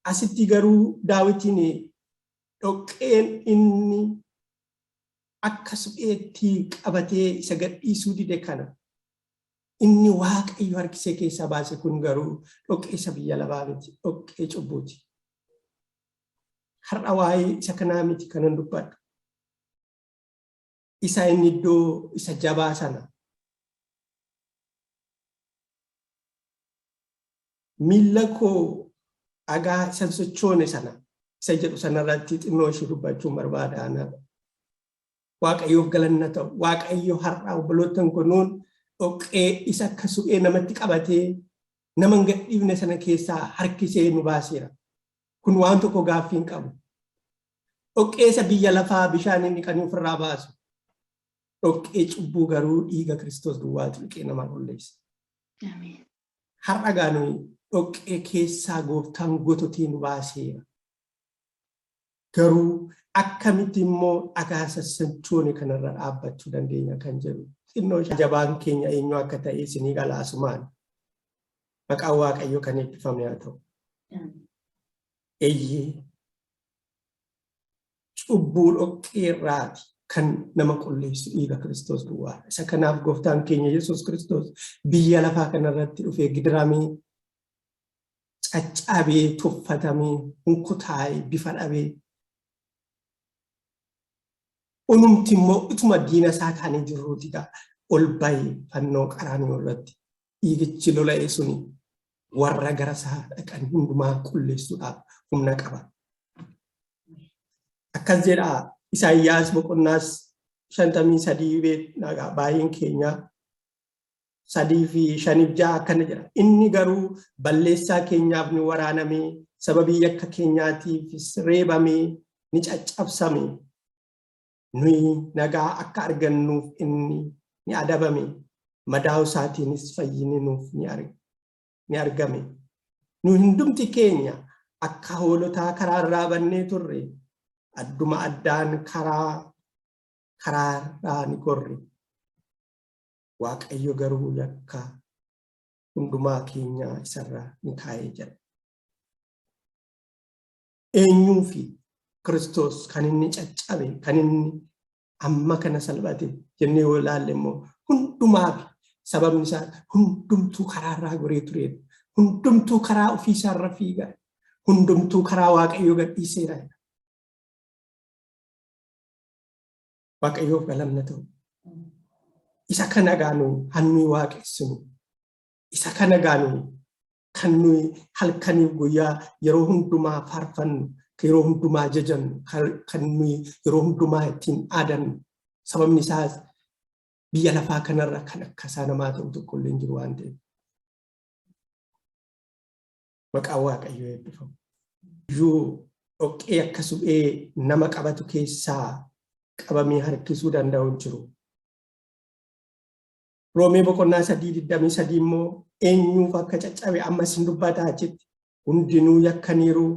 asitti garuu Daawitiin dhoqqeen inni akka supheetti qabatee isa gadhiisuu dide kana inni Waaqayyo harkisee keessaa baase kun garuu dhoqqee isa biyya lafaa miti, dhoqqee cubbuuti. Har'a waa'ee isa kanaa miti kanan dubbadhu. Isa inni iddoo isa jabaa sana miilla koo dhagaa isa sochoone sana isa jedhu sanarratti xinnoo ishee dubbachuun barbaada. Waaqayyoof galanna ta'u. Waaqayyo har'a obboloottan kunuun dhoqqee isa akka suphee namatti qabatee nama hin gadhiifne sana keessaa harkisee nu baaseera. Kun waan tokko gaaffii hin qabu. Dhoqqee isa biyya lafaa bishaan inni kan ofirraa baasu. Dhoqqee cubbuu garuu dhiiga Kiristoos duwwaatu dhiqee nama qulleessa. Har'a gaanuu dhoqqee keessaa gooftaan gototee nu baaseera. Garuu akkamitti immoo dhagaa sochoone kanarra dhaabbachuu dandeenya kan jedhu xinnoo jabaan keenya eenyu akka ta'e isinii galaasumaan maqaan Waaqayyo kan eebbifame haa ta'u. Eeyyee cubbuu dhoqqee irraati kan nama qulleessu dhiiga Kiristoos duwwaa. Isa kanaaf gooftaan keenya Yesuus Kiristoos biyya lafaa kanarratti dhufee gidiramee caccabee tuffatamee hunkutaa'ee bifa dhabee unumti immoo utuma diina isaa taanee jirruutidha. Ol bahee fannoo qaraanii irratti dhiigichi lola'ee suni warra gara isaa dhaqan hundumaa qulleessuudhaaf humna qaba. Akkas jedha Isaayyaas boqonnaas 53 baay'een keenya 3 fi 5 akkana jedha. Inni garuu balleessaa keenyaaf ni waraaname, sababii yakka keenyaatiifis reebame, ni caccabsame. Nuyi nagaa akka argannuuf inni ni adabame, madaa'uu isaatiinis fayyinni nuuf ni argame. Nu hundumti keenya akka hoolotaa karaa irraa bannee turre, adduma addaan karaarraa ni gorre. Waaqayyo garuu yakka hundumaa keenya isarraa ni kaa'ee jira. Eenyuu fi Kiristoos kan inni caccabe, kan inni amma kana salphate jennee yoo ilaalle immoo hundumaaf sababni isaa hundumtuu karaarraa goree ture. Hundumtuu karaa ofiisaarra fiiga. Hundumtuu karaa Waaqayyo gadhiiseera. Waaqayyoof galanna ta'u. Isa kana gaanu hannuyi waaqessinu. Isa kana gaanu kan nuyi halkaniif guyyaa yeroo hundumaa faarfannu. Yeroo hundumaa jajannu kan nuyi yeroo hundumaa ittiin aadannu sababni isaas biyya lafaa kanarra kan akka isaa namaa ta'u tokko illee hin jiru waan ta'eef. Maqaan Waaqayyoo eebbifamu. Iyyuu dhoqqee akka suphee nama qabatu keessaa qabamee harkisuu danda'u hin jiru. Roomee boqonnaa 3:23 immoo eenyuuf akka caccabe ammas hin dubbataa achitti hundinuu yakkaniiru.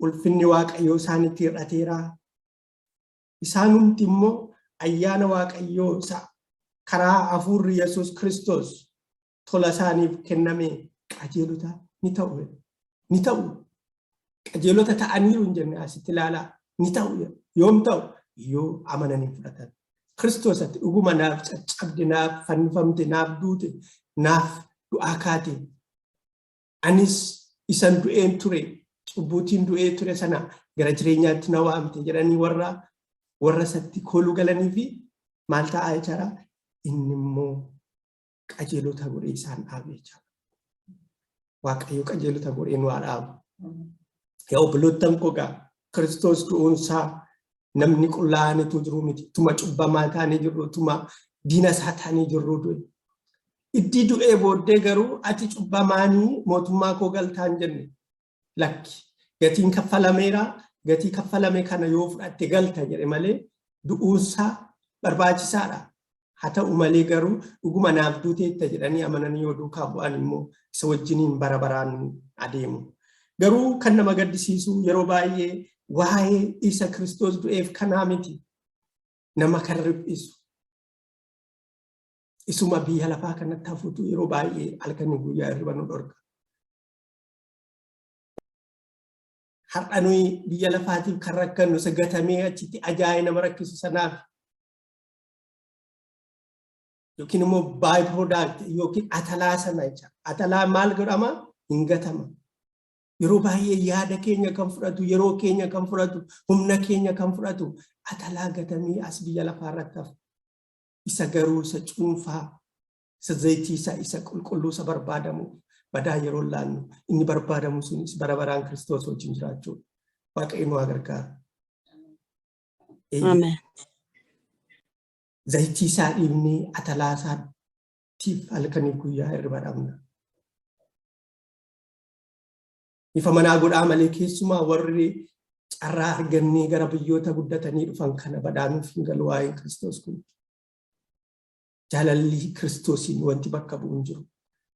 Ulfinni Waaqayyoo isaanitti hir'ateera. Isaan hundi immoo ayyaana Waaqayyoo isa karaa hafuurri Yesuus Kiristoos tola isaaniif kenname qajeelota ni ta'u. Ni ta'u. Qajeelota ta'aniiru hin jenne asitti ilaalaa. Ni ta'u. Yoom ta'u? Yoo amananii fudhatan. Kiristoosatti dhuguma naaf caccabde, naaf fannifamte, naaf duute, naaf du'aa kaate. Anis isan du'een ture. Cubbuutiin du'ee ture sana gara jireenyaatti na waamte jedhanii warra satti kooluu galanii fi maal ta'aa jira? Inni immoo qajeelota godhee isaan dhaabee jira. Waaqayyo qajeelota godhee nu haa dhaabu. Yaa obboloottan koo gaa Kiristoos du'uunsaa namni qullaa'anitu jiru miti. Tuma cubbamaa taanee jirru, tuma diina isaa taanee jirru du'e. Iddii du'ee booddee garuu ati cubbamaanii mootummaa koo galtaa hin jenne. Lakki gatiin kaffalameera, gatii kaffalame kana yoo fudhatte galta jedhe malee du'uunsaa barbaachisaadha. Haa ta'u malee garuu dhuguma naaf duuteetta jedhanii amananii yoo duukaa bu'an immoo isa wajjiniin bara baraan adeemu. Garuu kan nama gaddisiisu yeroo baay'ee waa'ee isa Kiristoos du'eef kanaa miti nama kan riphisu. Isuma biyya lafaa kanatti hafuutu yeroo baay'ee halkanii guyyaa hirriba nu dhorka. har'anui biyya lafaatiif kan rakkannu sagatamee achitti ajaa'ina marakkisu sanaaf yookiin immoo by product yookiin atalaa sana jecha atalaa maal godhama hin gatama yeroo baay'ee yaada keenya kan fudhatu yeroo keenya kan fudhatu humna keenya kan fudhatu atalaa gatamee as biyya lafaa irratti isa garuu isa cuunfaa isa zayitiisa isa qulqulluu isa barbaadamu badaa yeroo laannu inni barbaadamu sunis bara baraan Kiristoos wajjin jiraachuu Waaqayyo nu gargaaru. Amen. Zayitiisa dhiibnee atalaa isaatiif halkanii guyyaa hirriba dhabna. Ifa manaa godhaa malee keessumaa warri carraa argannee gara biyyoota guddatanii dhufan kana badaanuuf hin galu waa'een Kiristoos kun. Jaalalli Kiristoosiin wanti bakka bu'u hin jiru.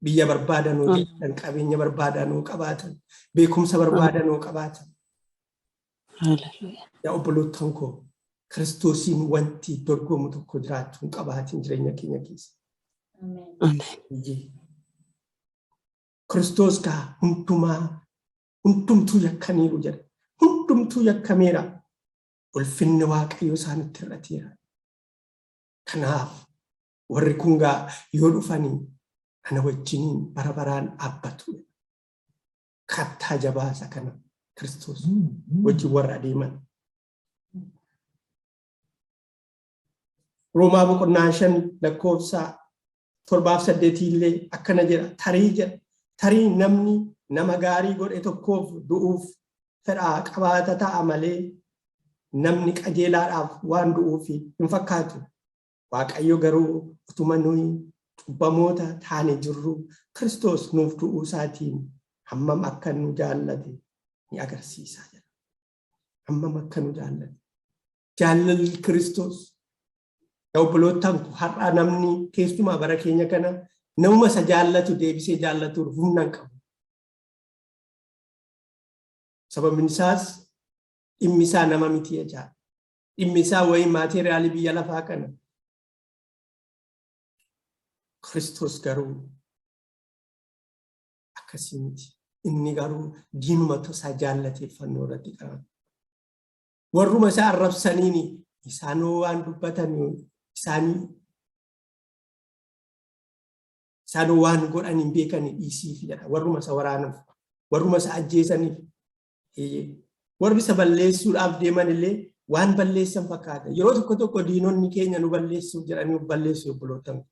Biyya barbaadanuu jedhan qabeenya barbaadanuu qabaatan beekumsa barbaadanuu qabaatan. Yaa obbolootaan koo Kiristoosiin wanti dorgomu tokko jiraachuu hin qabaatin jireenya keenya keessa. Kiristoos kaa hundumtuu yakkaniiru jedha. Hundumtuu yakkameera. Ulfinni Waaqayyoo isaanitti hir'ateera. Kanaaf warri kun gaa yoo dhufanii ana wajjiniin bara baraan dhaabbatu. Kattaa jabaasa kana Kiristoos wajjin warra adeeman. Roomaa boqonnaa 5 lakkoofsa 7-8 illee akkana jedha. Tarii namni nama gaarii godhe tokkoof du'uuf fedhaa qabaata ta'a malee namni qajeelaadhaaf waan du'uuf hin fakkaatu. Waaqayyo garuu utuma nuyi cubbamoota taane jirru Kiristoos nuuf du'uu isaatiin hammam akka nu jaallate ni agarsiisa jedha. Hammam akka nu jaallate. Jaalalli Kiristoos yaa obbolootaan koo har'a namni keessumaa bara keenya kana namuma isa jaallatu deebisee jaallatuuf humna hin qabu. Sababni isaas dhimmi isaa nama miti jecha. Dhimmi isaa wayii maateeriyaalii biyya lafaa kana. Kiristoos garuu akkasii miti. Inni garuu diinuma isaa jaallatee fannoo irratti qaba. Warruma isaa arrabsaniini isaanoo waan dubbatan isaanoo waan godhan hin beekani dhiisiif jedha. Warruma isa waraanuuf, warruma isa ajjeesaniif. Warri isa balleessuudhaaf deeman illee waan balleessan fakkaata. Yeroo tokko diinonni keenya nu balleessuuf jedhanii balleessu obbolootaan.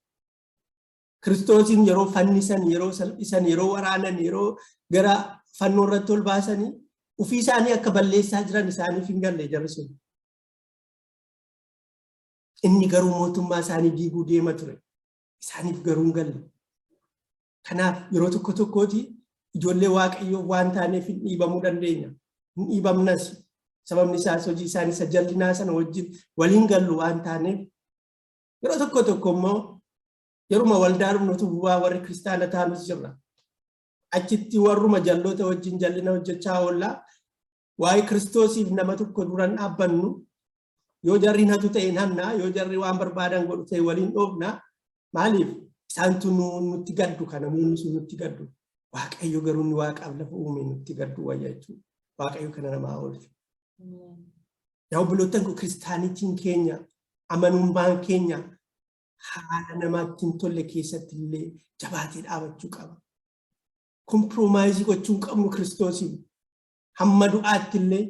Kiristoosiin yeroo fannisan, yeroo salphisan, yeroo waraanan, yeroo gara fannoo irratti ol baasanii ofii isaanii akka balleessaa jiran isaaniif hin galle jarri sun. Inni garuu mootummaa isaanii diiguu deema ture. Isaaniif garuu hin galle. Kanaaf yeroo tokkotti ijoollee Waaqayyoo waan taaneef hin dhiibamuu dandeenya. Hin dhiibamnas. Sababni isaas hojii isaanii isa jallinaa sana wajjin waliin gallu waan taaneef yeroo tokko immoo yeruma waldaa dhumnutu bu'aa warri kiristaana taanus jirra. Achitti warruma jalloota wajjin jallina hojjechaa oollaa waa'ee Kiristoosiif nama tokko duran dhaabbannu yoo jarri natu ta'e namna yoo jarri waan barbaadan godhu ta'e waliin dhoofna maaliif isaantu nutti gaddu kana nuuni sun nutti gaddu. Waaqayyo garuu ni Waaqaaf lafa uume nutti gaddu wayya jechuudha. Waaqayyo kana namaa oolchu. Yaa obbolootaan koo kiristaanitiin keenya amanummaan keenya haala namaatti hin tolle keessatti illee jabaatee dhaabachuu qaba. Komproomaayizii gochuu hin qabnu Kiristoosiin. Hamma du'aatti illee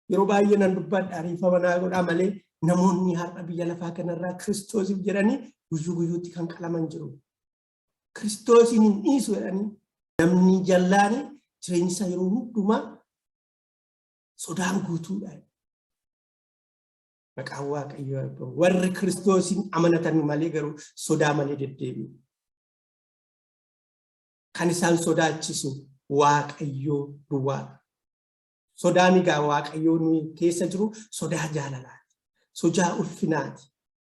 yeroo baay'ee nan dubbadha ariifama naa godhaa malee namoonni har'a biyya lafaa kanarraa Kiristoosiif jedhanii guyyuutti kan qalaman jiru. Kiristoosiin hin dhiisu jedhanii namni jallaani jireenyi isaa yeroo hundumaa sodaan guutuudha. Maqaan Waaqayyoo warri Kiristoosiin amanatan malee garuu sodaa malee deddeebi'u. Kan isaan sodaachisu Waaqayyoo duwwaadha. Sodaan egaa Waaqayyoo nuyi keessa jiru sodaa jaalalaati. Sodaa ulfinaati.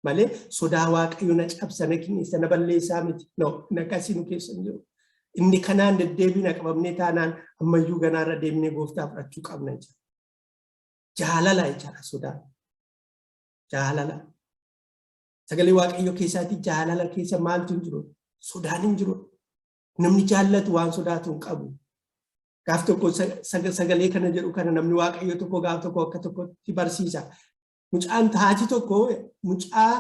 Malee sodaa Waaqayyoo na cabsana keessa na balleessaa miti. No, nakasii nu keessa hin jiru. Inni kanaan deddeebiina qabamnee taanaan ammayyuu ganaarra deemnee gooftaa fudhachuu qabna jechuudha. Jaalala jechuudha sodaa. Jaalala. Sagalee Waaqayyoo keessaatti jaalala keessa maaltu hin jiru? Sodaan hin jiru. Namni jaallatu waan sodaatu hin qabu. Gaaf tokko sagalee kana jedhu kana namni waaqayyo tokko gaaf tokko akka tokkotti barsiisa. Mucaan haati tokko mucaa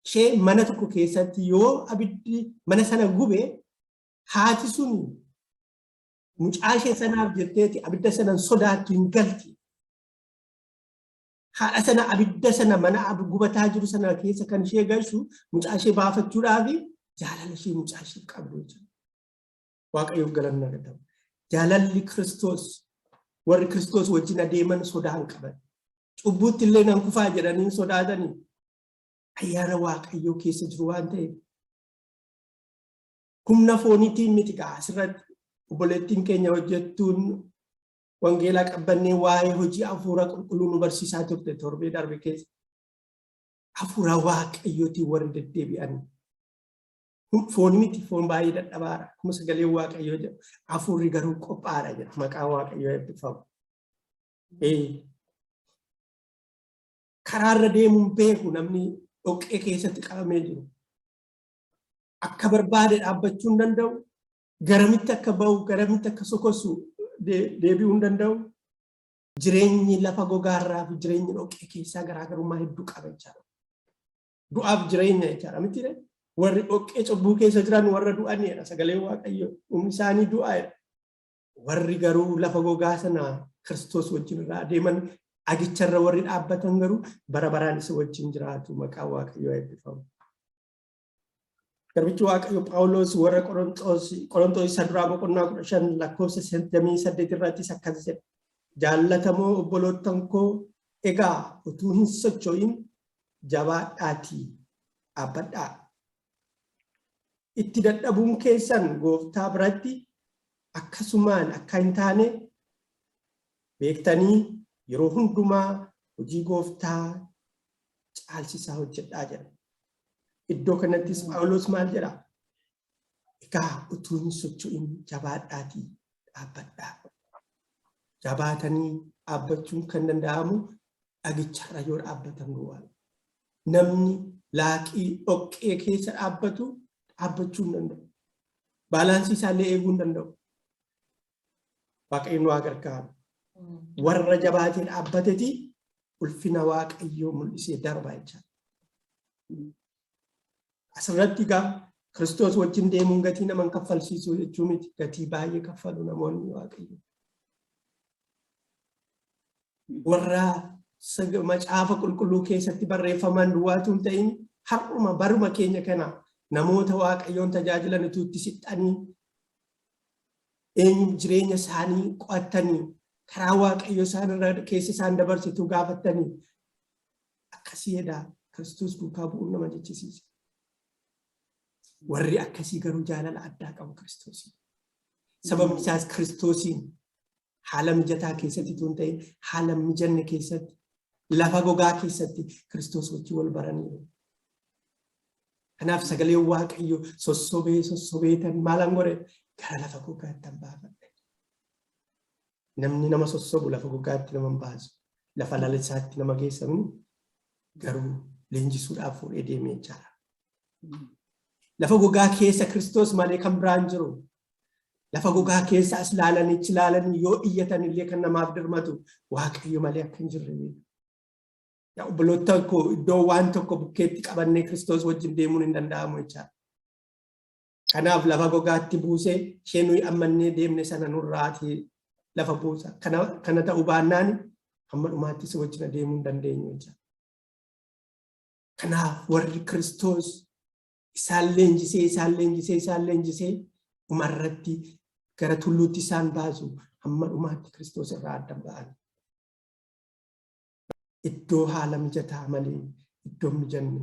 ishee mana tokko keessatti yoo abiddi mana sana gube haati sun mucaa ishee sanaaf jetteeti abidda sana sodaattu hin galti. Haadha sana abidda sana mana gubataa jiru sana keessa kan ishee galchu mucaa ishee baafachuudhaaf jaalala ishee mucaa ishee qabdu jechuudha. Waaqayyoof galanna gatamu. Jaalalli Kiristoos warri Kiristoos wajjin adeeman sodaa hin qaban. Cubbuutti illee nan kufaa jedhanii sodaatanii ayyaana Waaqayyoo keessa jiru waan ta'eef humna fooniitiin miti gaa asirratti obboleettiin keenya hojjettuun wangeelaa qabbannee waa'ee hojii hafuura qulqulluu nu barsiisaa turte torbee darbe keessa. Hafuura Waaqayyootiin warri deddeebi'an foon miti foon baay'ee dadhabaadha. Akkuma sagalee Waaqayyoo jedhu hafuurri garuu qophaadha jedha maqaa Waaqayyoo eebbifamu. Karaarra deemuun beeku namni dhoqqee keessatti qabamee jiru. Akka barbaade dhaabbachuu hin danda'u. Garamitti akka ba'u garamitti akka sokosu deebi'uu hin danda'u. Jireenyi lafa gogaarraa fi jireenyi dhoqqee keessaa garaagarummaa hedduu qaba jechaadha. Du'aaf jireenya jechaadha miti dha. Warri dhoqqee cubbuu keessa jiran warra du'aniidha sagalee Waaqayyoo humni isaanii du'aadha. Warri garuu lafa gogaa sana Kiristoos wajjin irraa adeeman agicharra warri dhaabbatan garuu bara baraan isa wajjin jiraatu maqaa Waaqayyoo eebbifamu. Garbichi Waaqayyoo Phaawulos warra Qorontos isa duraa boqonnaa 15 lakkoofsa 88 irrattis akkas jedha. Jaallatamoo obboloottan koo egaa utuu hin socho'in jabaadhaatii dhaabbadhaa. Itti dadhabuun keessan Gooftaa biratti akkasumaan akka hin taane beektanii yeroo hundumaa hojii Gooftaa caalchisaa hojjedhaa jedha. Iddoo kanattis Phaawulos maal jedha? Egaa utuu hin socho'in jabaadhaatii dhaabbadhaa. Jabaatanii dhaabbachuun kan danda'amu dhagicharra yoo dhaabbatan duwwaa. Namni laaqii dhoqqee keessa dhaabbatu dhaabbachuu hin danda'u. Baalaansii isaallee eeguu hin danda'u. Waaqayyoon waa gargaaru. Warra jabaatee dhaabbateti ulfina Waaqayyoo mul'isee darba jechaadha. Asirratti egaa Kiristoos wajjin deemuun gatii nama hin kaffalchiisu jechuu miti. Gatii baay'ee kaffalu namoonni Waaqayyoo. Warra macaafa qulqulluu keessatti barreeffaman duwwaatu hin ta'in har'uma baruma keenya kana namoota Waaqayyoon tajaajilan utuutti sixxanii eenyu jireenya isaanii qo'attanii karaa Waaqayyoo isaanirra keessa isaan dabarsitu gaafattanii akkasii edaa Kiristoos duukaa bu'uun nama jechisiisa. Warri akkasii garuu jaalala addaa qabu Kiristoosiin. Sababni isaas Kiristoosiin haala mijataa keessatti tun ta'e haala mijanne keessatti lafa gogaa keessatti Kiristoos wajjin wal baraniiru. Kanaaf sagalee Waaqayyoo sossobeetan maalan godhe gara lafa gogaatti hin baafadhe. Namni nama sossobu lafa gogaatti nama hin baasu. Lafa lalisaatti nama geessamu garuu leenjisuudhaaf fuudhee deemee jira. Lafa gogaa keessa Kiristoos malee kan biraan jiru. Lafa gogaa keessa as laalanii yoo iyyatan illee kan namaaf dirmatu Waaqayyo malee akka hin jirre. Yaa obboloota koo iddoo waan tokko bukkeetti qabannee Kiristoos wajjin deemuun hin danda'amu jechaadha. Kanaaf lafa gogaatti buusee ishee nuyi ammannee deemne sana nurraati lafa buusa. Kana ta'uu baannaan hamma dhumaatti isa wajjin deemuu hin dandeenyu jechaadha. Kanaaf warri Kiristoos isaan leenjisee dhumarratti gara tulluutti isaan baasu hamma dhumaatti Kiristoos irraa adda ba'an. Iddoo haala mijataa malee iddoo mijanne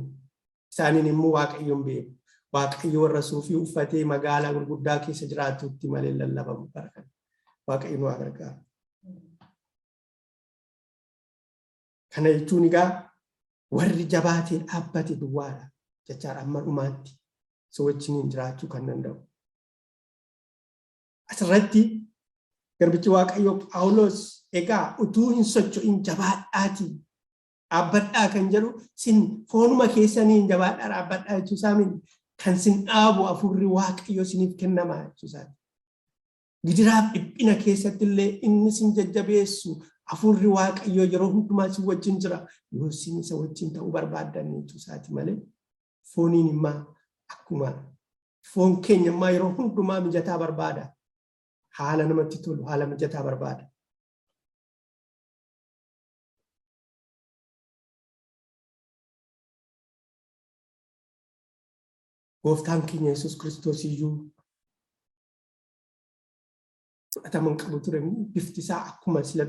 isaaniin immoo Waaqayyoon beeku. Waaqayyo warra suufii uffatee magaalaa gurguddaa keessa jiraatutti malee lallabamu barkan. Waaqayyoon waa gargaaru. Kana jechuun egaa warri jabaatee dhaabbate duwwaadha jechaadha amma dhumaatti isa wajjin jiraachuu kan danda'u. Asirratti garbichi Waaqayyoo Phaawulos egaa utuu hin socho'in jabaadhaatii dhaabbadhaa kan jedhu sin foonuma keessaniin jabaadhaa dhaabbadhaa jechuu isaa miti kan sin dhaabu hafuurri Waaqayyoo siniif kennamaa jechuu isaati. gidiraaf dhiphina keessatti illee inni sin jajjabeessu hafuurri Waaqayyoo yeroo hundumaa si wajjin jira yoo sin isa wajjin ta'uu barbaadaniitu isaati malee fooniin immoo akkuma foon keenya immoo yeroo hundumaa mijataa barbaada haala namatti tolu haala mijataa barbaada. Gooftaan keenya Yesuus Kiristoos iyyuu fudhataman qabu ture bifti isaa akkuma sila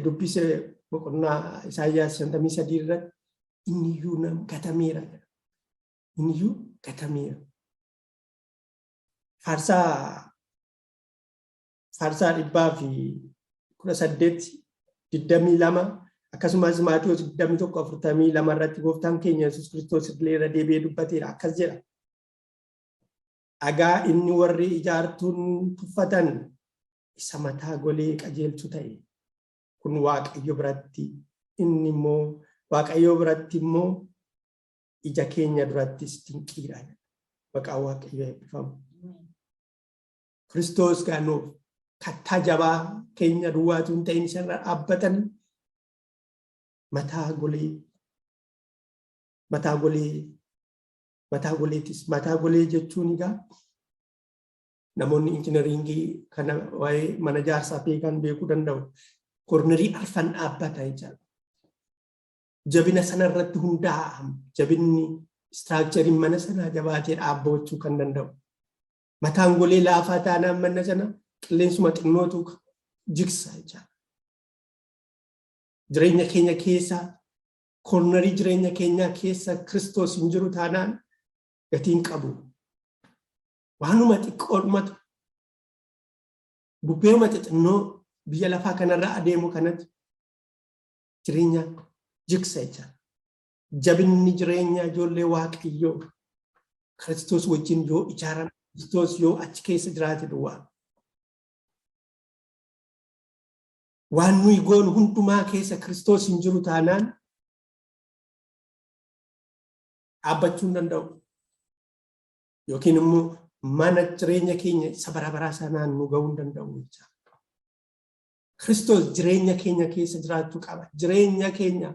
dubbise boqonnaa Isaayyaas 53 irratti inni iyyuu nam gatameera jedha. Inni iyyuu gatameera. Farsaa 118:22 akkasumas Maatiyos 21:42 irratti gooftaan keenya Yesuus Kiristoos illee irra deebi'ee dubbateera akkas jedha. Dhagaa inni warri ijaartuun tuffatan isa mataa golee qajeelchu ta'e kun Waaqayyo biratti inni immoo Waaqayyo biratti immoo ija keenya durattis dinqiidha. Maqaan Waaqayyoo eebbifamu. Kiristoos gaanoof kattaa jabaa keenya duwwaatu hin ta'in isarra dhaabbatan mataa golee jechuun egaa namoonni injiinaringii kana waa'ee mana jaarsaa fi kan beekuu danda'u kornerii arfan dhaabbata jechuudha. Jabina sana irratti hundaa'am jabinni istiraakchariin mana sanaa jabaatee dhaabbachuu kan danda'u. Mataan golee laafaa taanaan mana sana qilleensuma xinnootu jigsa jechuudha. Jireenya keenya keessa kornerii jireenya keenya keessa Kiristoos hin jiru taanaan gatiin qabu. Waanuma xiqqoodhumatu bubbeema xixinnoo biyya lafaa kanarra adeemu kanatti jireenya jigsa jechuudha. Jabinni jireenya ijoollee Waaqayyoo Kiristoos wajjin yoo ijaarame Kiristoos yoo achi keessa jiraate duwwaa. Waan nuyi goonu hundumaa keessa Kiristoos hin jiru taanaan dhaabbachuu hin danda'u. Yookiin immoo mana jireenya keenya isa bara baraa sanaan nu ga'uu hin danda'u. Kiristoos jireenya keenya keessa jiraachuu qaba. Jireenya keenya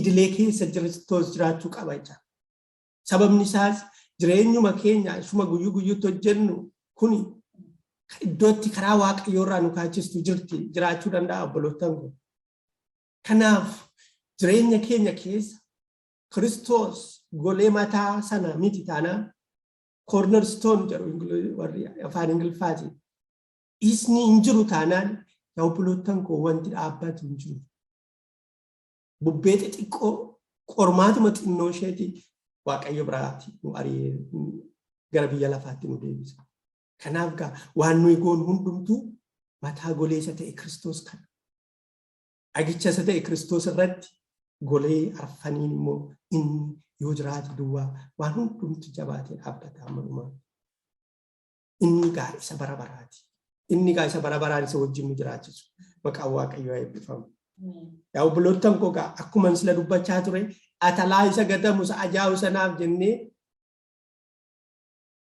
idilee keessa Kiristoos jiraachuu qaba. Sababni isaas jireenyuma keenya isuma guyyuu guyyuutti hojjennu kuni iddootti karaa Waaqayyoo irraa nu kaachistu jirti jiraachuu danda'a obboloottan kun. Kanaaf jireenya keenya keessa Kiristoos golee mataa sana miti taanaan cornerstone jedhu warri afaan Ingiliffaatiin isni hin jiru taanaan yaa obboloottan koo wanti dhaabbatu hin jiru. Bubbee xixiqqoo qormaatuma xinnoo isheetii Waaqayyo biraatti nu ari'ee gara biyya lafaatti nu deebisa. Kanaaf gaa waan nuyi goonu hundumtuu mataa goleessa ta'e Kiristoos kana. Dhagicha isa ta'e Kiristoos irratti golee arfaniin immoo inni yoo jiraate duwwaa waan hundumtu jabaatee dhaabbata ammanumaa. Inni gaa isa bara baraati. Inni gaa isa bara baraan isa wajjin nu jiraachisu. Maqaan Waaqayyoo eebbifamu. Yaa obboloottan koo gaa akkuma sila dubbachaa ture atalaa isa gatamu isa ajaa'u sanaaf jennee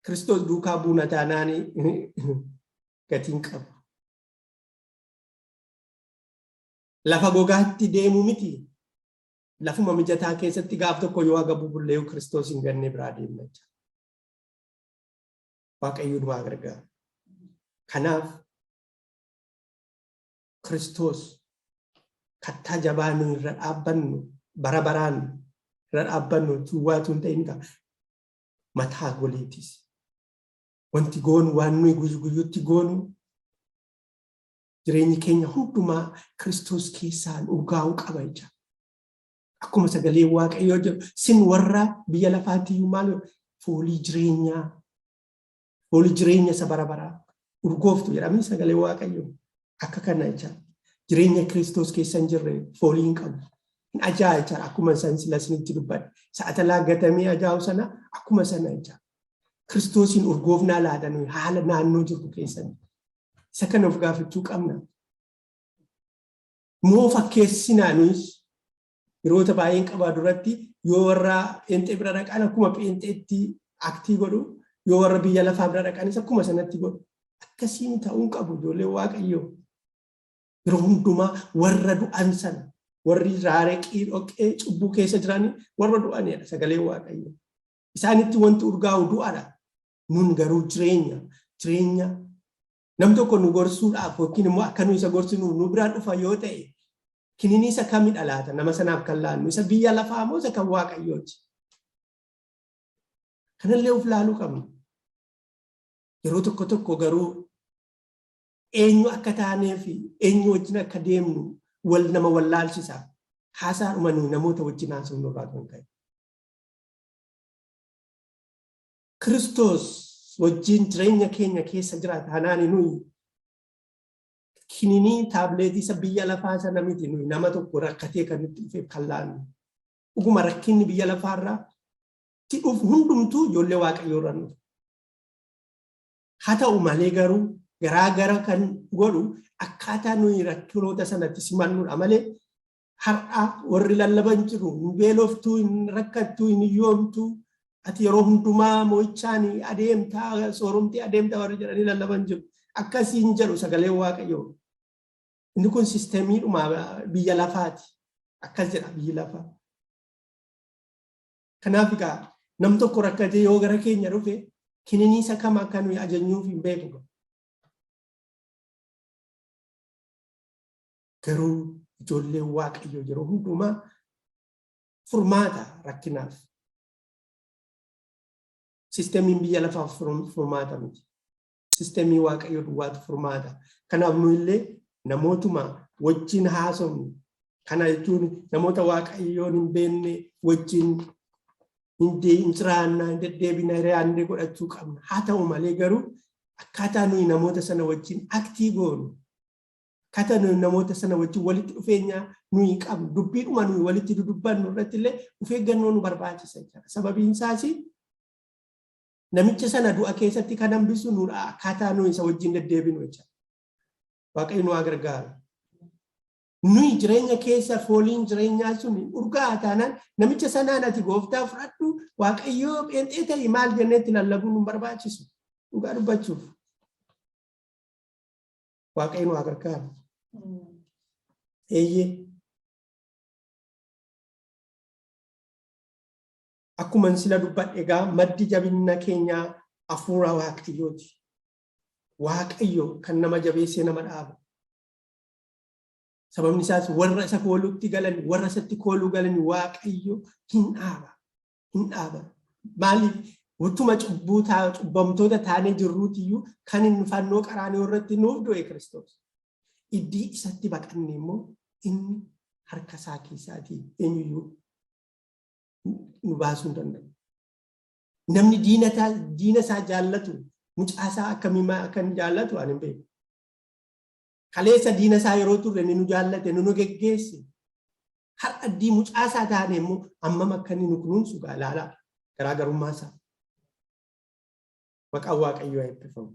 Kiristoos duukaa buuna taanaan gatiin qabu. Lafa gogaatti deemu miti. Lafuma mijataa keessatti gaaf tokko yoo aga bubullee Kiristoos hin ganne biraa deemna. Waaqayyo nu gargaaru. Kanaaf Kiristoos kattaa jabaa nu irra dhaabbannu bara baraan irra dhaabbannu duwwaatu hin ta'in mataa goleetis. Wanti goonu waan nuyi guyyuutti goonu jireenyi keenya hundumaa Kiristoos keessaan urgaa'uu qaba jecha. Akkuma sagalee Waaqayyoo jedhu sin warra biyya lafaatti iyyuu maal foolii jireenya isa bara baraa urgooftu jedhamee sagalee Waaqayyoo akka kana jecha. Jireenya Kiristoos keessa hin jirre foolii hin qabu. Hin ajaa'a jecha akkuma san sila isinitti dubbadhe. Sa'ata laaggatamee ajaa'u sana akkuma sana jecha. Kiristoosin urgoofnaa laadan haala naannoo jirtu keessatti. Isa kana of gaafachuu qabna. Moo fakkeessinaa nuyis yeroota baay'een qabaa duratti yoo warra pheenxee bira dhaqan akkuma pheenxeetti aktii godhu yoo warra biyya lafaa bira dhaqanis akkuma sanatti godhu. akkasiin ta'uu qabu ijoollee Waaqayyoo. Yeroo hundumaa warra du'an sana warri raareqii dhoqqee cubbuu keessa jiranii warra du'anidha sagalee Waaqayyoo. Isaanitti wanti urgaa'u du'adha. Nun garuu jireenya nam tokko nu gorsuudhaaf yookiin immoo akka nu isa gorsinu nu biraan dhufa yoo ta'e kinini isa kamidha laata nama sanaaf kan laannu isa biyya lafaa moo isa kan Waaqayyooti. Kanallee of laaluu qabna. Yeroo tokko garuu eenyu akka taanee fi eenyu wajjin akka deemnu nama wallaalchisa. Haasaadhuma nuyi namoota wajjin haasofnu irraa kan ka'e. Kiristoos wajjin jireenya keenya keessa jiraata. Hanaani nuyi kinini taableetii isa biyya lafaa sana miti nuyi nama tokko rakkatee kan nutti dhufeef kan laannu. Dhuguma rakkinni biyya lafaarraa ti dhufu hundumtuu ijoollee Waaqayyoo irra nuuf. Haa ta'u malee garuu garaagara kan godhu akkaataa nuyi rakkinoota sanatti simannudha malee har'a warri lallaban jiru hin beeloftuu hin rakkattuu hin hiyyoomtuu ati yeroo hundumaa mo'ichaan adeemtaa sooromtee adeemtaa warri jedhanii lallaban jiru akkasiin jedhu sagalee Waaqayyoo. Inni kun siistemiidhuma biyya lafaati. Akkas jedha biyyi lafaa. Kanaaf egaa nam tokko rakkatee yoo gara keenya dhufe kinini isa kam akka nuyi ajajnuuf hin beeku. Garuu ijoollee Waaqayyoo yeroo hundumaa furmaata rakkinaaf. Siistemiin biyya lafaaf furmaata miti. Siistemii Waaqayyoo duwwaatu furmaata. Kanaaf nu illee namootuma wajjin haasofnu. Kana jechuun namoota Waaqayyoon hin beekne wajjin hin jiraannaa hin deddeebina hiriyaannee godhachuu qabna. Haa ta'u malee garuu akkaataa nuyi namoota sana wajjin aktii goonu. Akkaataa nuyi namoota sana wajjin walitti dhufeenya nuyi qabnu. Dubbiidhuma nuyi walitti dudubbannu irratti illee of eeggannoo nu barbaachisa. Sababiin isaas namicha sana du'a keessatti kan hambisu nuudha. Akkaataa nuyi isa wajjin deddeebinu jecha. Waaqayyo nu haa gargaaru. Nuyi jireenya keessa fooliin jireenyaa sun urgaa taanaan namicha sanaan ati gooftaa fudhadhu Waaqayyoo pheenxee ta'e maal jenneetti lallabuun nu barbaachisu. Dhugaa dubbachuuf. Waaqayyo nu haa gargaaru. Eeyyee. Akkuma sila dubbadhe egaa maddi jabina keenyaa hafuura Waaqayyooti. Waaqayyo kan nama jabeessee nama dhaabu. Sababni isaas warra isa kooluutti galan warra isatti kooluu galan Waaqayyo hin dhaaba. Maaliif utuma cubbamtoota taanee jirruutiyyuu kan inni fannoo qaraanii irratti nuuf du'e Kiristoos. Iddii isatti baqanne immoo inni harka isaa keessaatii eenyuyyuu nu baasuu hin danda'u. Namni diina isaa jaallatu mucaasaa akkamiin akkan jaallatu ani hin beeku. Kaleessa diina isaa yeroo turre nu jaallate nu geggeesse. Har'a addii mucaasaa taane immoo ammam akka inni nu kunuunsu ilaalaa garaagarummaa isaa. Maqaan Waaqayyoo eebbifamu.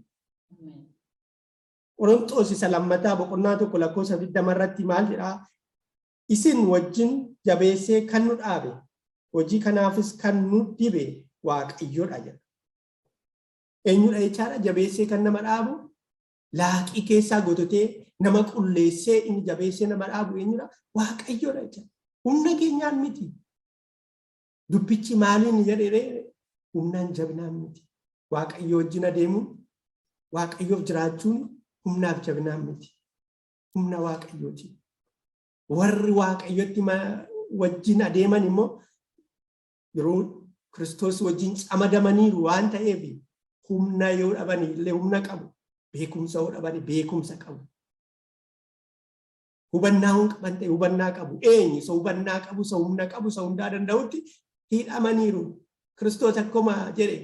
Qorontos isa lammataa boqonnaa 1:20 irratti maal jedhaa? Isin wajjin jabeessee kan nu dhaabe hojii kanaafis kan nu dibe Waaqayyoodha jedha. Eenyudha jechaadha jabeessee kan nama dhaabu? Laaqii keessaa gototee nama qulleessee inni jabeessee nama dhaabu eenyudha? Waaqayyoodha jechaadha. Humna keenyaan miti. Dubbichi maaliin jedhee humnaan jabinaan miti. Waaqayyo wajjin adeemuun Waaqayyoof jiraachuun humnaaf jabinaan miti. Humna Waaqayyooti. Warri Waaqayyotti wajjin adeeman immoo yeroo Kiristoos wajjin camadamaniiru waan ta'eef humna yoo dhaban illee humna qabu. Beekumsa yoo dhaban beekumsa qabu. Hubannaa hin qaban ta'e hubannaa qabu. Eenyu isa hubannaa qabu isa humna qabu isa hundaa danda'utti hidhamaniiru. Kiristoos akkuma jedhe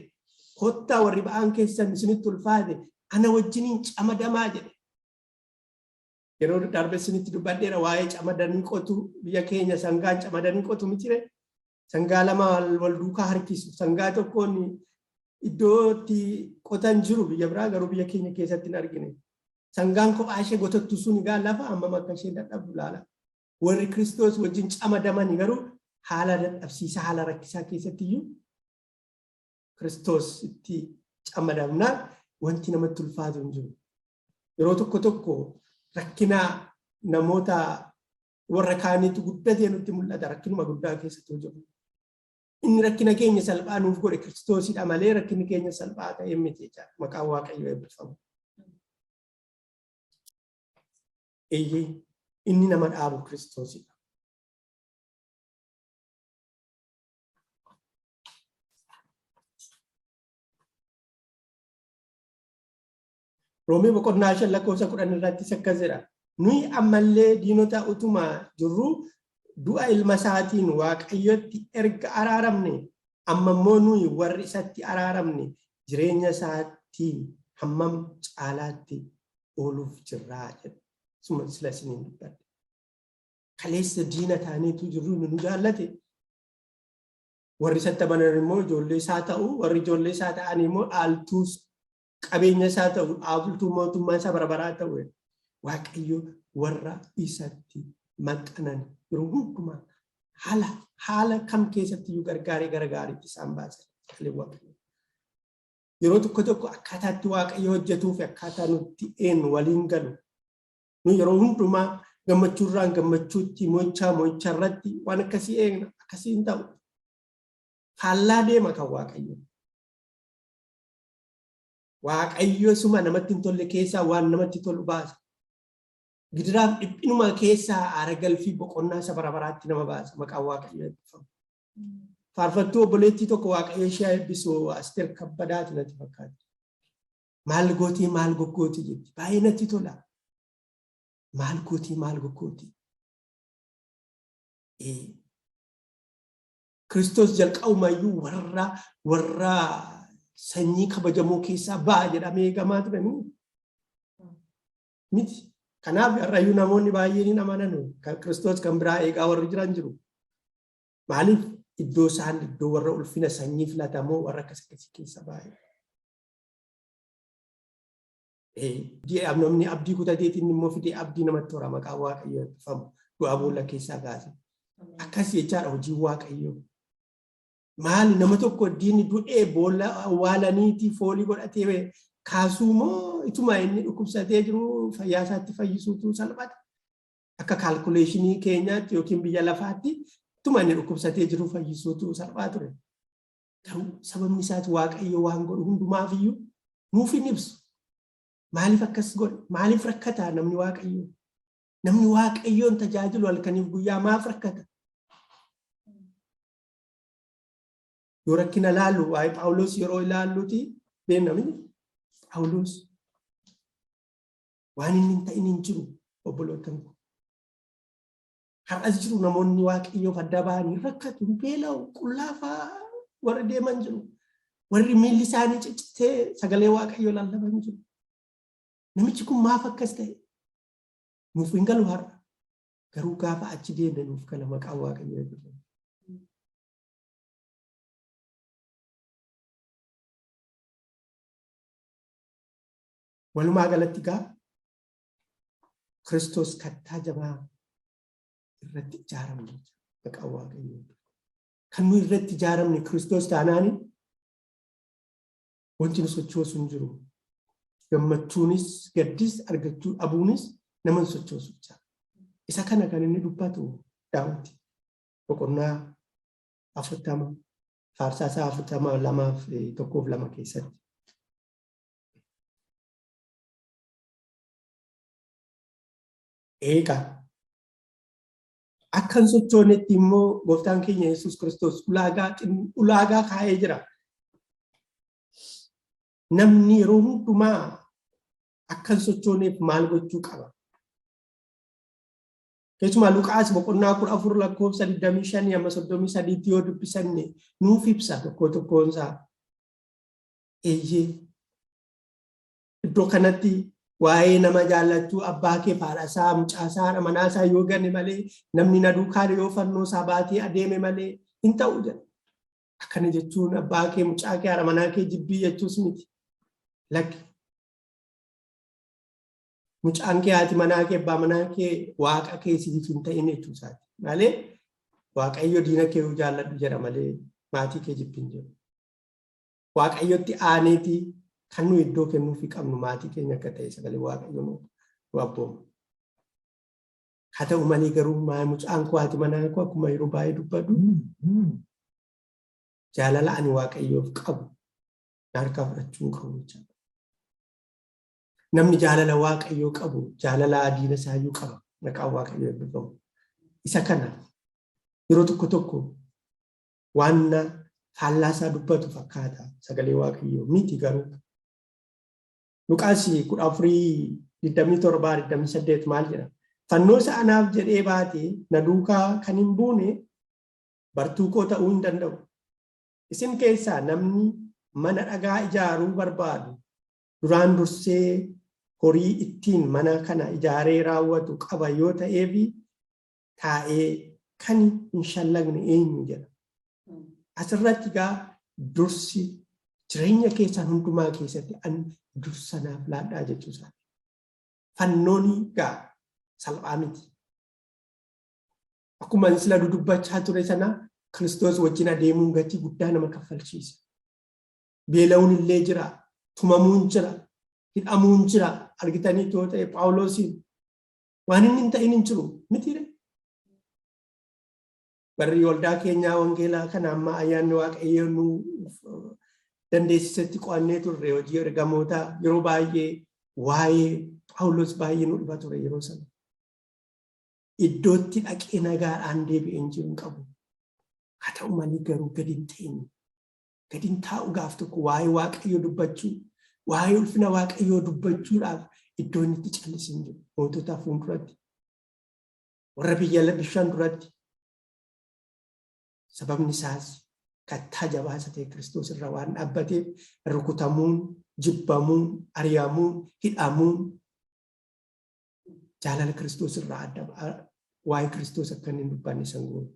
kottaa warri ba'aan keessan isinitti ulfaate ana wajjiniin camadamaa jedhe. Yeroo darbe isinitti dubbadheera waa'ee camadanii qotu biyya keenya sangaan camadanii qotu mitire. Sangaa lama wal duukaa harkisu. Sangaa tokkoon iddootti qotan jiru biyya biraa garuu biyya keenya keessatti hin argine. Sangaan kophaa ishee gotattu sun egaa lafa ammam akka ishee dadhabdu ilaala. Warri Kiristoos wajjin camadamanii garuu haala dadhabsiisaa haala rakkisaa keessatti iyyuu Kiristoos itti camadamnaan wanti namatti ulfaatu hin jiru. Yeroo tokko tokko rakkina namoota warra kaaniitu guddatee nutti mul'ata rakkinuma guddaa keessatti jiru. Inni rakkina keenya salphaa nuuf godhe Kiristoosidha malee rakkinni keenya salphaa ta'e miti jechuudha. Maqaan Waaqayyoo eebbifamu. Inni nama dhaabu Kiristoosidha. Roomee boqonnaa 5:10 irratti akkas jedha. Nuyi ammallee diinota utuma jirru du'a ilma isaatiin Waaqayyotti erga araaramne amma immoo nuyi warri isatti araaramne jireenya isaatii hammam caalaatti ooluuf jirraa jedha. Suma sila isiniin dubbadhe. Kaleessa diina taaneetu jirru nu jaallate. Warri isatti amanan immoo ijoollee isaa ta'u, warri ijoollee isaa ta'an immoo dhaaltuus qabeenya isaa ta'u, dhaabultuu mootummaa isaa barabaraa ta'u. Waaqayyo warra isatti maxxanan yeroo hundumaa haala kam keessatti iyyuu gargaaree gara gaariitti isaan baasa. Yeroo tokko tokko akkaataatti Waaqayyo hojjetuu fi akkaataa nutti waliin galu. Nu yeroo hundumaa gammachuurraan gammachuutti mo'ichaa irratti waan akkasii eegna akkasii hin ta'u. Faallaa deema kan Waaqayyo. Waaqayyo suma namatti hin tolle keessaa waan namatti tolu baasa. Gidiraaf dhiphinuma keessaa aaragalfii boqonnaa isa barabaraatti nama baasa. Maqaan Waaqayyo eebbifamu. Faarfattuu obboleettii tokko Waaqayyo ishee eebbisu Asteer Kabbadaati natti fakkaata. Maal gootii jetti. Baay'ee natti tola. Maal gootii. Kiristoos jalqabumayyuu warra sanyii kabajamoo keessaa ba'a jedhamee eegamaa ture miti. Kanaaf har'ayyuu namoonni baay'een hin amanan. Kiristoos kan biraa eegaa warri jiran jiru. Maaliif iddoo warra ulfina sanyii filatamoo warra akkasii keessa baay'ee. Namni abdii kutateetiin immoo fidee abdii namatti hora. Maqaan Waaqayyoo eebbifamu. Du'aa boolla keessaa kaase. Akkasii jechaadha hojii Waaqayyoo. Maali nama tokko diinni du'ee boolla awwaalaniitii foolii godhatee kaasuu moo ituma inni dhukkubsatee jiru fayyaa isaatti fayyisuutu salphata. Akka kaalkuleeshinii keenyaatti yookiin biyya lafaatti ituma inni dhukkubsatee jiru fayyisuutu salphaa ture. Garuu sababni isaati Waaqayyo waan godhu hundumaaf iyyuu nuuf hin ibsu. Maaliif akkas godhe? Maaliif rakkataa namni Waaqayyo? Namni Waaqayyoon tajaajilu halkaniif guyyaa maaf rakkata? Yoo rakkina laallu waa'ee Phaawulos yeroo ilaalluuti beeknamni Phaawulos waan inni hin ta'in hin jiru obbolootan kun. Har'as jiru namoonni Waaqayyoof adda ba'anii rakkatu beela'u qullaafaa warri deeman jiru. Warri miilli isaanii ciccitee sagalee Waaqayyoo lallaban jiru. Namichi kun maaf akkas ta'e? Nuuf hin galu har'a. Garuu gaafa achi deemne nuuf gala maqaan Waaqayyoo eebbifamu. Walumaa galatti gaa Kiristoos kattaa jabaa irratti ijaaramne maqaan Waaqayyoo. Kan nu irratti ijaaramne Kiristoos taanaani wanti nu sochoosu hin jiru. Gammachuunis gaddis argachuu dhabuunis nama sochoosu jira. Isa kana kan inni dubbatu Daawwit boqonnaa 40 Faarsaa 42:1-2 keessatti. Eegaa akkan sochoonetti immoo gooftaan keenya Yesuus Kiristoos ulaagaa kaa'ee jira. Namni yeroo hundumaa akkan sochooneef maal gochuu qaba? Keessumaa Luqaas boqonnaa 14:25-33 yoo dubbisanne nuuf ibsa tokkoonsaa. Iddoo kanatti waa'ee nama jaallachuu abbaa kee haadhasaa mucaasaa manaasaa yoo ganne malee namni na duukaa yoo fannoo isaa baatee adeeme malee hin ta'u jedha. Akkana jechuun abbaa kee mucaa kee haadha manaa kee jibbii jechuus miti. Lakki mucaan kee haati manaa kee abbaa manaa kee waaqa kee siif hin ta'in jechuusaati. Malee Waaqayyo diina kee yoo jaalladhu jedha malee maatii kee jibbiin jedhu. Waaqayyotti aaneetii kan nu iddoo kennuufi qabnu maatii keenya akka ta'e sagalee waaqayyo nu abbooma. Haa ta'u malee garuu mucaan koo haati manaa koo akkuma yeroo baay'ee dubbadhu jaalala ani waaqayyoof qabu harkaa fudhachuu hin qabu jechuudha. Namni jaalala waaqayyoo qabu jaalala diina isaayyuu qaba. Maqaan waaqayyoo eebbifamu. Isa kana yeroo tokko waan faallaasaa dubbatu fakkaata sagalee waaqayyoo miti garuu. Luqaas 14:27 maal jedha? Fannoo isa anaaf jedhee baatee na duukaa kan hin buune bartuu koo ta'uu hin danda'u. Isin keessaa namni mana dhagaa ijaaruu barbaadu duraan dursee horii ittiin mana kana ijaaree raawwatu qaba yoo ta'eefi taa'ee kan hin shallagne eenyu jedha. Asirratti gaa dursi jireenya keessan hundumaa keessatti an dursanaaf laadhaa jechuusaa. Fannoon gaa salphaa miti. Akkuma sila dudubbachaa ture sana Kiristoos wajjin adeemuun gatii guddaa nama kaffalchiisa. Beela'uun illee jira, tumamuun jira, hidhamuun jira. Argitanii yoo ta'e Phaawulosiin waan inni hin ta'in hin jiru mitiire. Barri waldaa keenyaa wangeelaa kana amma ayyaanni waaqayyoo nu dandeessisetti qo'annee turre hojii ergamootaa yeroo baay'ee waa'ee Phaawulos baay'ee nu dhiba ture yeroo sana. Iddootti dhaqee nagaadhaan deebi'een jiru hin qabu. Haa ta'u malee garuu gadi hin ta'in. Gadi hin taa'u gaaf tokko waa'ee waaqayyoo dubbachuu, waa'ee ulfina waaqayyoo dubbachuudhaaf iddoo inni itti callisin jiru. Mootota fuulduratti, warra biyya bishaan duratti. Sababni isaas kattaa jabaasa ta'e Kiristoos irra waan dhaabbateef rukutamuun, jibbamuun, ari'amuun, hidhamuun jaalala Kiristoos irraa adda waa'ee Kiristoos akka inni hin dubbanne sangoon.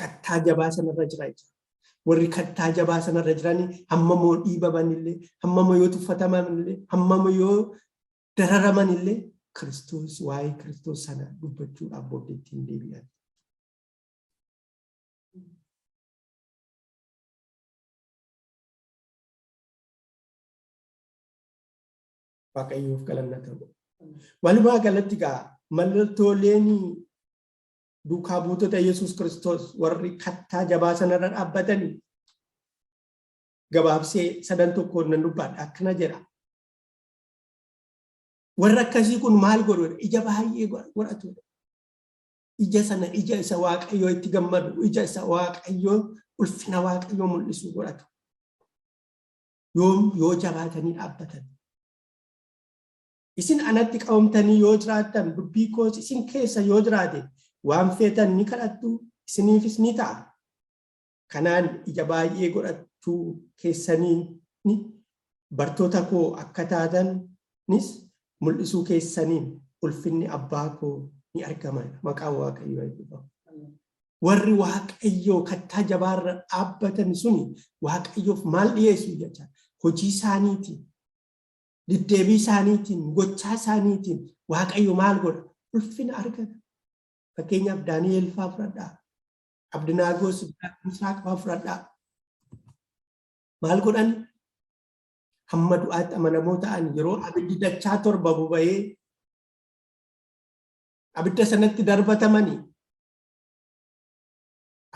Kattaa jabaa sanarra jira jechuudha. Warri kattaa jabaa sanarra jiranii hammamoo dhiibaman illee, hammamoo yoo tuffataman illee, hammamoo yoo dararaman illee Kiristoos waa'ee Kiristoos sana dubbachuudhaaf booddee ittiin deebi'an. Waaqayyoof galanna ta'u. Walumaa galatti gaa mallattooleen duukaa buutota Yesuus Kiristoos warri kattaa jabaa sanarra dhaabbatanii gabaabsee sadan tokkoon nan dubbadha akkana jedha. Warri akkasii kun maal godhu? Ija baay'ee godhatu. Ija sana ija isa waaqayyoo itti gammadu, ija isa waaqayyoo ulfina waaqayyoo mul'isu godhatu. Yoo jabaatanii dhaabbatan. Isin anatti qabamtanii yoo jiraattan dubbii koos isin keessa yoo jiraate waan feetan ni kadhattu isiniifis ni ta'a. Kanaan ija baay'ee godhachuu keessanii bartoota koo akka taatanis mul'isuu keessaniin ulfinni abbaa koo ni argama. Maqaan waaqayyoo eebbifamu. Warri waaqayyoo kattaa jabaarra dhaabbatan suni waaqayyoof maal dhiyeessu jecha hojii isaaniitiin, diddeebii isaaniitiin, gochaa isaaniitiin waaqayyo maal godha? Ulfina argata. Fakkeenyaaf Daani'eel fa'aa fudhadhaa. Abdinaagoos Misraaq fa'aa fudhadhaa. Maal godhan? Hamma du'aatti amanamoo ta'an yeroo abiddi dachaa 7 boba'ee abidda sanatti darbatamanii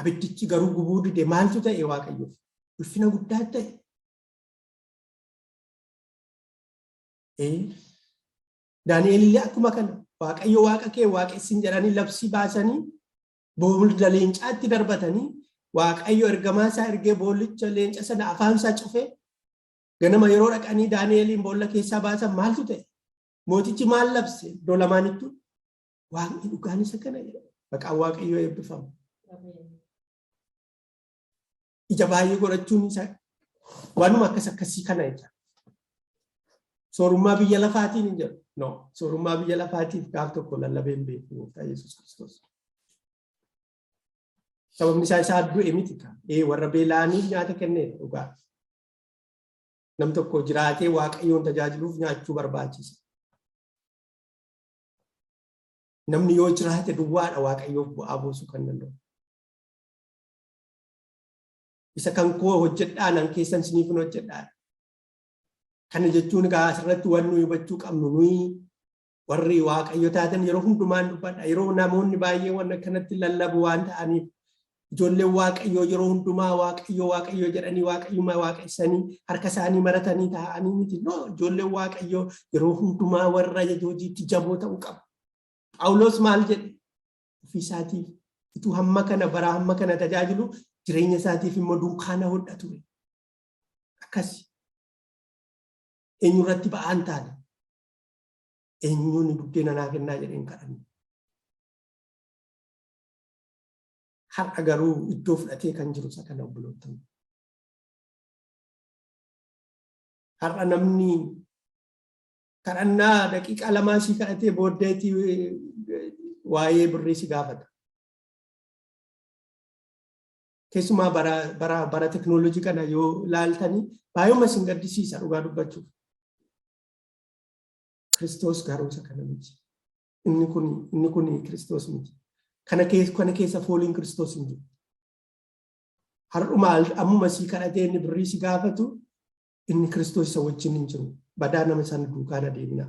abiddichi garuu gubuu dide maaltu ta'e waaqayyoof? Ulfina guddaa ta'e. Daani'eel illee akkuma kana waaqayyo waaqa kee waaqessin jedhanii labsii baasanii boolda leencaatti darbatanii waaqayyo ergamaa isaa ergee boollicha leenca sana afaan isaa cufee ganama yeroo dhaqanii Daani'eeliin boolla keessaa baasan maaltu ta'e? Mootichi maal labse? Iddoo lamaanittu waaqni dhugaan isa kana jedha. Maqaan waaqayyoo eebbifamu. Ija baay'ee godhachuun isa waanuma akkasii kana jecha. Soorummaa biyya lafaatiin hin jedhu. No, soorummaa biyya lafaatiif gaaf tokko lallabeen beeku gooftaa Yesuus Kiristoos. Sababni isaa du'e miti kan. Warra beela'aniif nyaata kennee dhugaa. Nam tokko jiraatee waaqayyoon tajaajiluuf nyaachuu barbaachisa. Namni yoo jiraate duwwaadha waaqayyoof bu'aa buusuu kan danda'u. Isa kan koo hojjedhaa nan keessan siniif hojjedhaa. Kana jechuun egaa asirratti waan nuyi hubachuu qabnu nuyi warri waaqayyo taatan yeroo hundumaan dubbadha. Yeroo namoonni baay'ee waan akkanatti lallabu waan ta'aniif ijoolleen waaqayyo yeroo hundumaa waaqayyo jedhanii waaqayyummaa waaqessanii harka isaanii maratanii taa'anii miti. No, ijoolleen waaqayyo yeroo hundumaa warra hojiitti jaboo ta'uu qabu. Phaawulos maal jedhe? Ofii isaatiif ituu hamma kana bara hamma kana tajaajilu jireenya isaatiif immoo dunkaana hodha ture. Akkasi eenyurratti ba'aan taane eenyuun buddeena naa kennaa jedheen kadhanne. Har'a garuu iddoo fudhatee kan jiru isa kana obboloota. Har'a namni kadhannaa daqiiqaa lamaa si kadhatee booddeetii waa'ee birrii si gaafata. Keessumaa bara teknooloojii kana yoo ilaaltanii baay'uma sin gaddisiisa dhugaa dubbachuuf. Kiristoos garuu isa kana miti. Inni kun Kiristoos miti. Kana keessa fooliin Kiristoos hin jiru. Har'uma ammuma si kadhatee inni birrii si gaafatu inni Kiristoos isa wajjin hin jiru. Badaa nama sana duukaana deemina.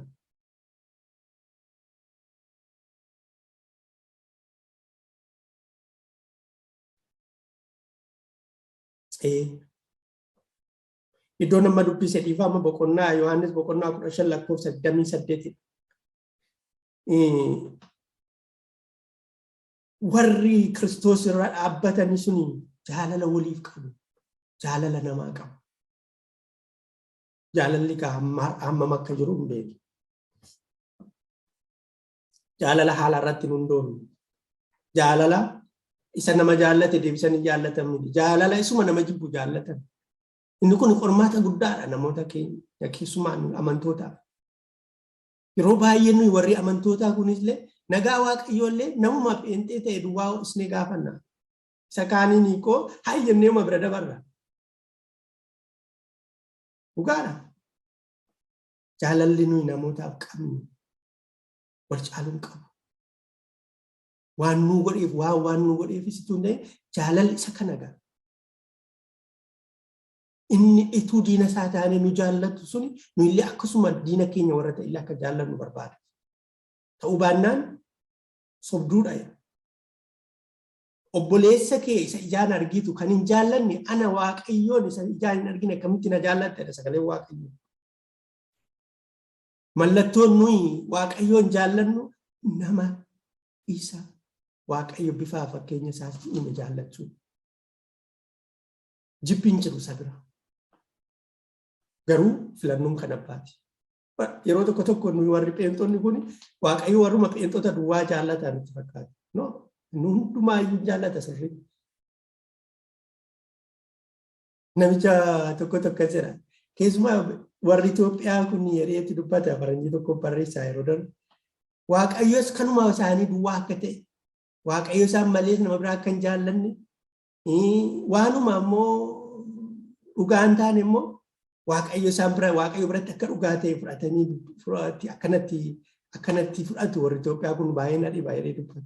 Iddoo nama dubbise dhiifama boqonnaa Yohaannis boqonnaa 15 lakkoofsa 28. Warri Kiristoos irra dhaabbatanii suni jaalala waliif qabu. Jaalala namaa qabu. Jaalalli hammam akka jiru hin beeku. Jaalala haala irratti hin hundoofne. Jaalala isa nama jaallate deebisanii jaallatan miti. Jaalala isuma nama jibbu jaallatan. Inni kun qormaata guddaadha namoota keenya keessumaa amantootaaf. Yeroo baay'ee nuyi warri amantootaa kunis illee nagaa waaqayyoo illee namuma pheenxee ta'e duwwaa isnee gaafanna. Isa kaaniin hiikoo haa jennee uma bira dabarra. Dhugaadha. Jaalalli nuyi namootaaf qabnu wal caaluun qabu. Waan nu godheef waan nu godheefis itoo hin jaalalli isa kana gaa. Inni ituu diina isaa taanee nu jaallatu suni nu illee akkasuma diina keenya warra ta'e illee akka jaallannu barbaada. Ta'uu baannaan sobduudha. Obboleessa kee isa ijaan argitu kan hin jaallanne ana waaqayyoon isa ijaan hin argine akkamitti na jaallattedha sagalee waaqayyoo. Mallattoon nuyi waaqayyoon jaallannu nama isa waaqayyo bifaa fakkeenya isaatti uume jaallachuu. Jibbiin jiru isa bira. Garuu filannoon kan abbaati. Yeroo tokko nuyi warri pheenxonni kun waaqayyo warruma pheenxota duwwaa jaallatan itti fakkaata. No, nu hundumaayyuu jaallata sirrii. Namicha tokko jira. Keessumaa warri Itoophiyaa kun yeroo dubbata faranjii tokko barreessaa yeroo darbe. Waaqayyos kanuma isaanii duwwaa akka ta'e. Waaqayyo isaan malees nama biraa akka hin jaallanne. Waanuma ammoo dhugaan taane immoo waaqayyo isaan bira waaqayyo biratti akka dhugaa ta'e fudhatanii akkanatti fudhatu warri Itoophiyaa kun baay'ee na dhiba yeroo dubbatu.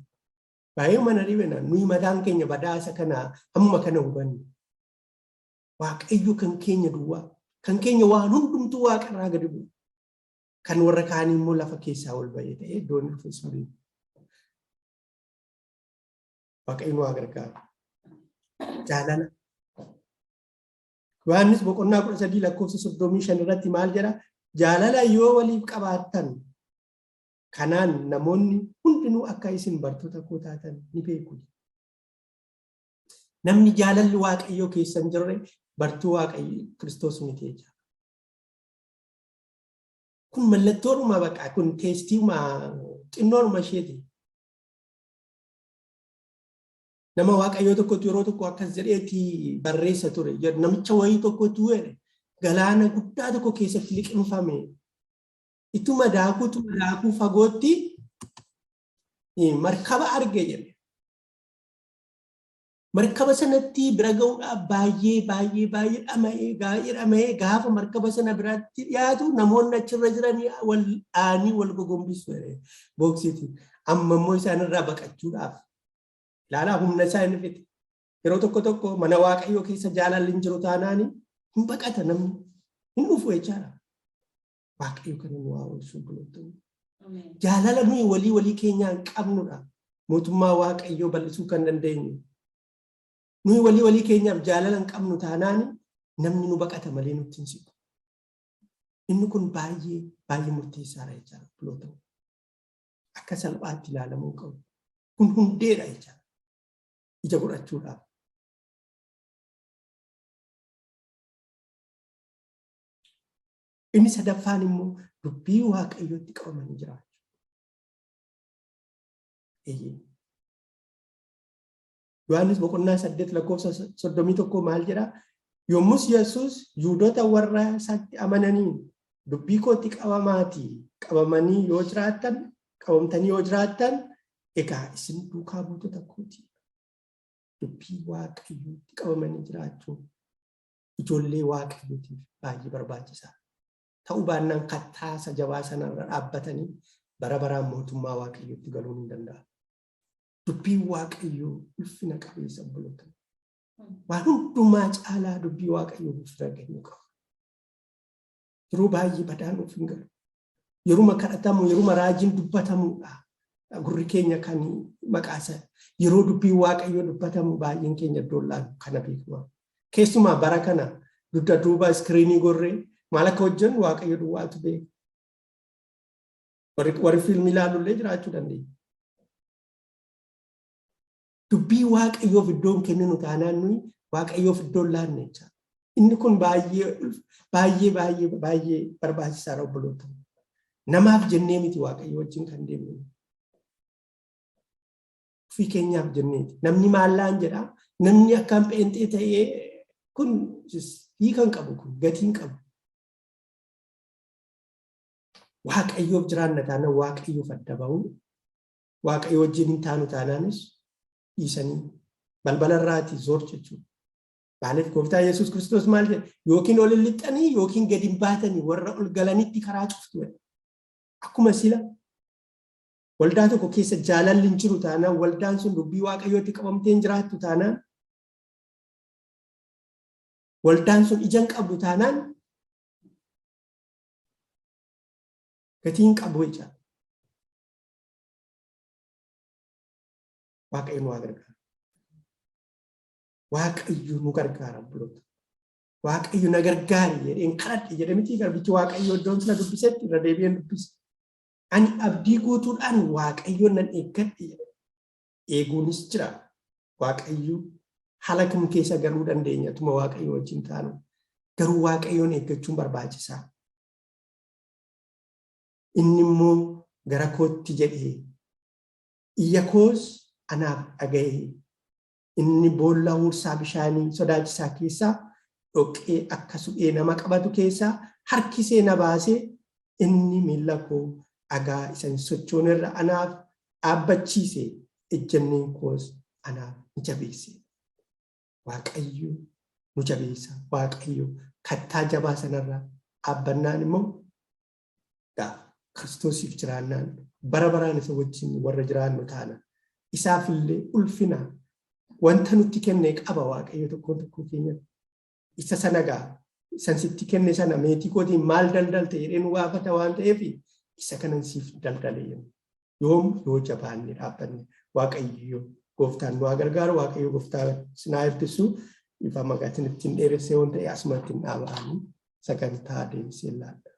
Baay'ee mana dhibena nuyi mataan keenya badaasa kana amma kana hubanne. Waaqayyo kan keenya duwwaa kan keenya waan hundumtuu waaqarraa gadi bu'u. Kan warra kaanii immoo lafa keessaa ol ba'ee ta'ee iddoon dhufeessu. Waaqayyo nu gargaaru. Jaalala. Yohaannis boqonnaa 13 lakkoofsa 35 irratti maal jedha? Jaalala yoo waliif qabaattan kanaan namoonni hundinuu akka isin bartoota koo taatan ni beeku. Namni jaalalli waaqayyoo keessa hin jirre bartuu waaqayyo Kiristoos miti jechuudha. Kun mallattoodhuma baqa kun teestiima xinnoodhuma isheeti. Nama waaqayyoo tokkotu yeroo tokko akkas jedheeti barreessa ture. Namicha wayii tokkotu galaana guddaa tokko keessatti liqimfame. Ituma daakuu fagootti markaba arge jedhe. Markaba sanatti bira ga'uudhaaf baay'ee dhama'ee gaafa markaba sana biraatti dhiyaatu namoonni achirra jiranii wal dhaanii wal gogombisu booksiiti. Amma immoo isaanirraa baqachuudhaaf. Laalaa humna isaa inni fite. Yeroo tokko mana waaqayyoo keessa jaalalli hin jiru taanaani hin baqata namni hin dhufu jechaadha. Waaqayyo kan nu haa oolchu buloota. Jaalala nuyi walii keenyaan qabnudha. Mootummaa Waaqayyoo bal'isuu kan dandeenyu. Nuyi walii keenyaaf jaalala hin qabnu taanaan namni nu baqata malee nutti hin siqu. Inni kun baay'ee murteessaadha jechaadha buloota. Akka salphaatti ilaalamuu qabu. Kun hundeedha jechaadha. Ija godhachuudhaaf. Inni sadaffaan immoo dubbii Waaqayyootti qabamanii jiraachuu. Yohaannis boqonnaa 8:31 maal jedhaa? Yommus Yesuus Yihuudoota warra isaatti amananiin dubbii kootti qabamtanii yoo jiraattan egaa isin duukaa buutota kooti. Dubbii Waaqayyootti qabamanii jiraachuun ijoollee Waaqayyootiif baay'ee barbaachisaa. Ta'uu baannaan kattaasa jabaa sanarra dhaabbatanii bara baraan mootummaa Waaqayyootti galuun hin danda'amu. Dubbiin Waaqayyoo ulfina qabeessa buloota. Waan hundumaa caalaa dubbii Waaqayyoo ulfina kennuu qaba. Yeroo baay'ee badaan of hin galu. Yeruma kadhatamu, yeruma raajiin dubbatamudha. Gurri keenya kan maqaasa. Yeroo dubbii Waaqayyoo dubbatamu baay'een keenya iddoollaan kana beekama. Keessumaa bara kana dugda duuba iskiriinii gorree maal akka hojjennu Waaqayyo duwwaatu beeka. Warri fiilmii ilaalullee jiraachuu dandeenya. Dubbii Waaqayyoof iddoon kenninu taanaan nuyi Waaqayyoof iddoon laanne jechaadha. Inni kun baay'ee barbaachisaadha obboloota. Namaaf jennee miti Waaqayyo wajjin kan deemnu. Ofii keenyaaf jenneeti. Namni maallaan jedhaa? Namni akkaan pheenxee ta'ee kun hiikan qabu kun gatiin qabu. Waaqayyoof jiraanna taanaan Waaqayyoof adda ba'uun Waaqayyo wajjin hin taanu taanaanis dhiisanii balbalarraati zoor jechuudha. Maaliif gooftaa Yesuus Kiristoos maal jedha? Yookiin ol lixxanii yookiin gadi hin baatanii warra ol galanitti karaa cuftu. Akkuma sila waldaa tokko keessa jaalalli hin jiru taanaan waldaan sun dubbii Waaqayyootti qabamtee hin jiraattu taanaan waldaan sun ija hin qabdu taanaan gatiin qabu jechaadha. Waaqayyo nu gargaara. Waaqayyo nu gargaara buloota. Waaqayyo na gargaari jedheen kadhadhe jedhamiti garbichi Waaqayyo iddoon sana dubbisetti irra deebi'een dubbise. Ani abdii guutuudhaan Waaqayyo nan eeggadhe jedhe. Eeguunis jira. Waaqayyo haala kam keessa galuu dandeenya tuma Waaqayyo wajjin taanu. Garuu Waaqayyoon eeggachuun barbaachisaa. Inni immoo gara kootti jedhee iyya koos anaaf dhaga'ee inni boolla huursaa bishaanii sodaachisaa keessaa dhoqqee akka suphee nama qabatu keessaa harkisee na baasee inni miilla koo dhagaa isa hin sochoonerra anaaf dhaabbachiise ejjenneen koos anaaf ni jabeesse. Waaqayyo nu jabeessa. Waaqayyo kattaa jabaa sanarra dhaabbannaan immoo Kiristoosiif jiraannaan bara baraan isa wajjin warra jiraannu taana. Isaaf illee ulfina wanta nutti kenne qaba Waaqayyo tokko keenya. Isa sanagaa isan sitti kenne sana meetii kootiin maal daldalte jedhee nu gaafata waan ta'eef isa kanan siif daldale yoom yoo jabaanne dhaabbanne Waaqayyo gooftaan nu gargaaru Waaqayyo gooftaa sinaa eebbisu ifa magaatiin ittiin dheeressee waan ta'e asumatti hin dhaaba'anii sagantaa deemsee laadha.